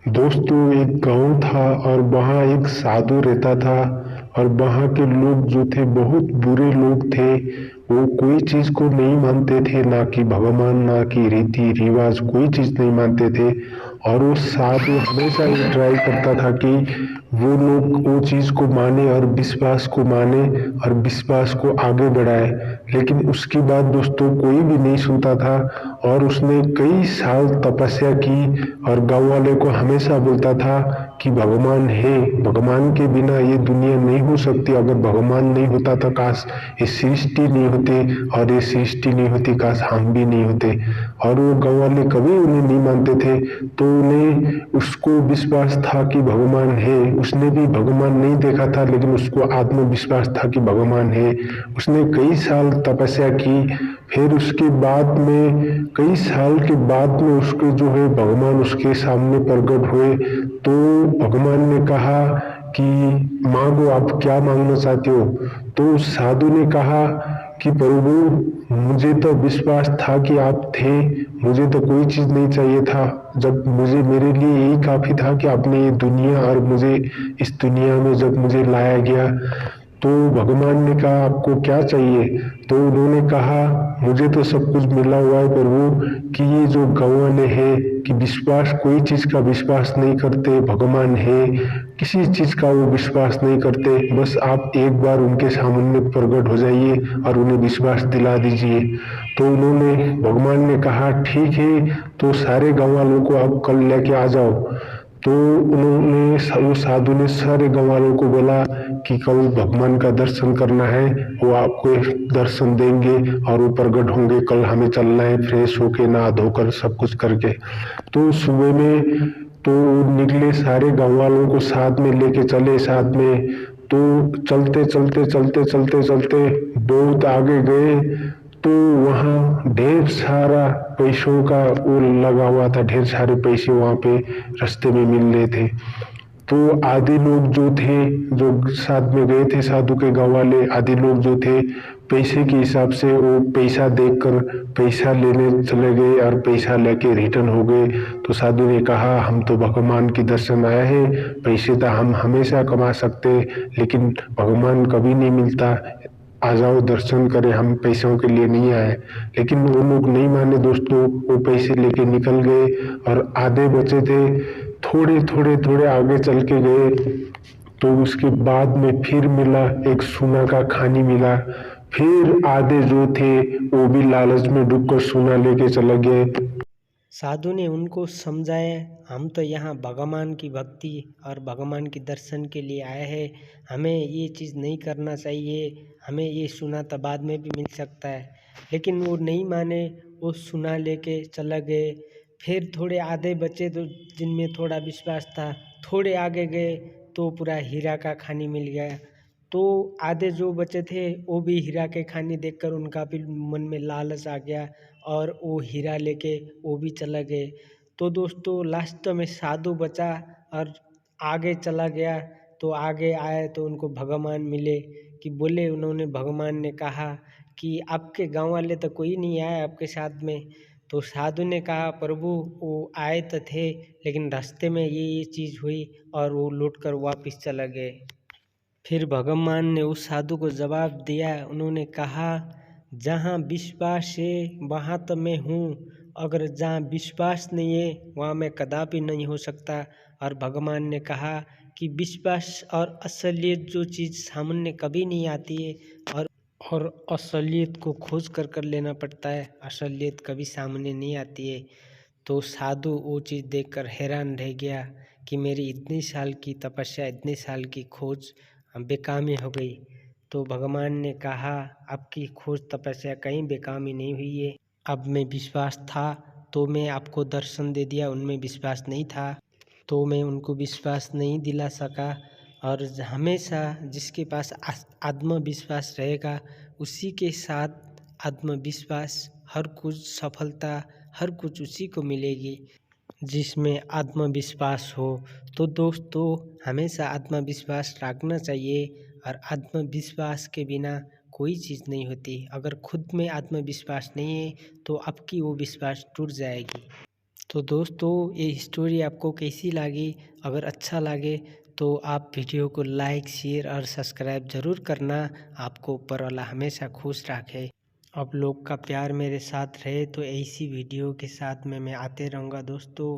दोस्तों एक गांव था और वहाँ एक साधु रहता था। और वहाँ के लोग जो थे बहुत बुरे लोग थे। वो कोई चीज को नहीं मानते थे, ना कि भगवान ना कि रीति रिवाज, कोई चीज नहीं मानते थे। और वो साधु हमेशा ये ट्राई करता था कि वो लोग वो चीज को माने और विश्वास को माने और विश्वास को आगे बढ़ाए। लेकिन उसके बाद दोस्तों कोई भी नहीं सुनता था। और उसने कई साल तपस्या की और गांव वाले को हमेशा बोलता था कि भगवान है, भगवान के बिना ये दुनिया नहीं हो सकती। अगर भगवान नहीं होता तो काश ये सृष्टि नहीं होती, और ये सृष्टि नहीं होती काश हम भी नहीं होते। और वो गांव वाले कभी उन्हें नहीं मानते थे। तो उन्हें उसको विश्वास था कि भगवान है। उसने भी भगवान नहीं देखा था, लेकिन उसको आत्मविश्वास था कि भगवान है। उसने कई साल तपस्या की। फिर उसके बाद में कई साल के बाद में उसके जो है भगवान उसके सामने प्रकट हुए। तो भगवान ने कहा कि मांगो, आप क्या मांगना चाहते हो। तो उस साधु ने कहा कि प्रभु मुझे तो विश्वास था कि आप थे, मुझे तो कोई चीज नहीं चाहिए था। जब मुझे मेरे लिए यही काफी था कि आपने ये दुनिया और मुझे इस दुनिया में जब मुझे लाया गया। तो भगवान ने कहा आपको क्या चाहिए। तो उन्होंने कहा मुझे तो सब कुछ मिला हुआ है प्रभु, कि ये जो गाँव वाले हैं कि विश्वास, कोई चीज का विश्वास नहीं करते, भगवान है किसी चीज का वो विश्वास नहीं करते। बस आप एक बार उनके सामने प्रकट हो जाइए और उन्हें विश्वास दिला दीजिए। तो उन्होंने, भगवान ने कहा ठीक है, तो सारे गाँव वालों को आप कल लेके आ जाओ। तो उन्होंने, वो साधु ने सारे गाँव वालों को बोला कि कल भगवान का दर्शन करना है, वो आपको दर्शन देंगे और वो प्रकट होंगे। कल हमें चलना है फ्रेश होके, नहा धोकर सब कुछ करके। तो सुबह में तो निकले, सारे गाँव वालों को साथ में लेके चले साथ में। तो चलते चलते चलते चलते चलते बहुत आगे गए। तो वहाँ ढेर सारा पैसों का वो लगा हुआ था, ढेर सारे पैसे वहाँ पे रास्ते में मिल रहे थे। तो आधे लोग जो थे, जो साथ में गए थे साधु के गाँव वाले, आधे लोग जो थे पैसे के हिसाब से वो पैसा देखकर पैसा लेने चले गए और पैसा लेके रिटर्न हो गए। तो साधु ने कहा हम तो भगवान की दर्शन आए हैं, पैसे तो हम हमेशा कमा सकते, लेकिन भगवान कभी नहीं मिलता। आ जाओ दर्शन करें, हम पैसों के लिए नहीं आए। लेकिन वो लोग नहीं माने दोस्तों, वो पैसे लेके निकल गए। और आधे बचे थे, थोड़े थोड़े थोड़े आगे चल के गए। तो उसके बाद में फिर मिला, एक सोना का खानी मिला। फिर आधे जो थे वो भी लालच में डूबकर सोना लेके चले गए। साधु ने उनको समझाया, हम तो यहाँ भगवान की भक्ति और भगवान के दर्शन के लिए आए हैं, हमें ये चीज़ नहीं करना चाहिए, हमें ये सोना तो बाद में भी मिल सकता है। लेकिन वो नहीं माने, वो सोना लेके चला गए। फिर थोड़े आधे बचे तो जिनमें थोड़ा विश्वास था, थोड़े आगे गए तो पूरा हीरा का खानी मिल गया। तो आधे जो बचे थे वो भी हीरा के खाने देखकर उनका भी मन में लालच आ गया और वो हीरा लेके वो भी चला गए। तो दोस्तों लास्ट में साधु बचा और आगे चला गया। तो आगे आए तो उनको भगवान मिले, कि बोले, उन्होंने, भगवान ने कहा कि आपके गांव वाले तो कोई नहीं आए आपके साथ में। तो साधु ने कहा, प्रभु वो आए तो थे, लेकिन रास्ते में ये चीज़ हुई और वो लौट कर वापिस चला गए। फिर भगवान ने उस साधु को जवाब दिया, उन्होंने कहा, जहाँ विश्वास है वहाँ तो मैं हूँ, अगर जहाँ विश्वास नहीं है वहाँ मैं कदापि नहीं हो सकता। और भगवान ने कहा कि विश्वास और असलियत जो चीज़ सामने कभी नहीं आती है, और असलियत को खोज कर लेना पड़ता है, असलियत कभी सामने नहीं आती है। तो साधु वो चीज़ देखकर हैरान रह गया कि मेरी इतनी साल की तपस्या, इतनी साल की खोज बेकामी हो गई। तो भगवान ने कहा, आपकी खोज तपस्या कहीं बेकामी नहीं हुई है। अब में विश्वास था तो मैं आपको दर्शन दे दिया, उनमें विश्वास नहीं था तो मैं उनको विश्वास नहीं दिला सका। और हमेशा जिसके पास आत्मविश्वास रहेगा उसी के साथ आत्मविश्वास, हर कुछ सफलता, हर कुछ उसी को मिलेगी जिसमें आत्मविश्वास हो। तो दोस्तों हमेशा आत्मविश्वास रखना चाहिए, और आत्मविश्वास के बिना कोई चीज़ नहीं होती। अगर खुद में आत्मविश्वास नहीं है तो आपकी वो विश्वास टूट जाएगी। तो दोस्तों ये स्टोरी आपको कैसी लगी? अगर अच्छा लगे तो आप वीडियो को लाइक, शेयर और सब्सक्राइब ज़रूर करना। आपको ऊपर वाला हमेशा खुश रखे। आप लोग का प्यार मेरे साथ रहे तो ऐसी वीडियो के साथ मैं आते रहूँगा दोस्तों।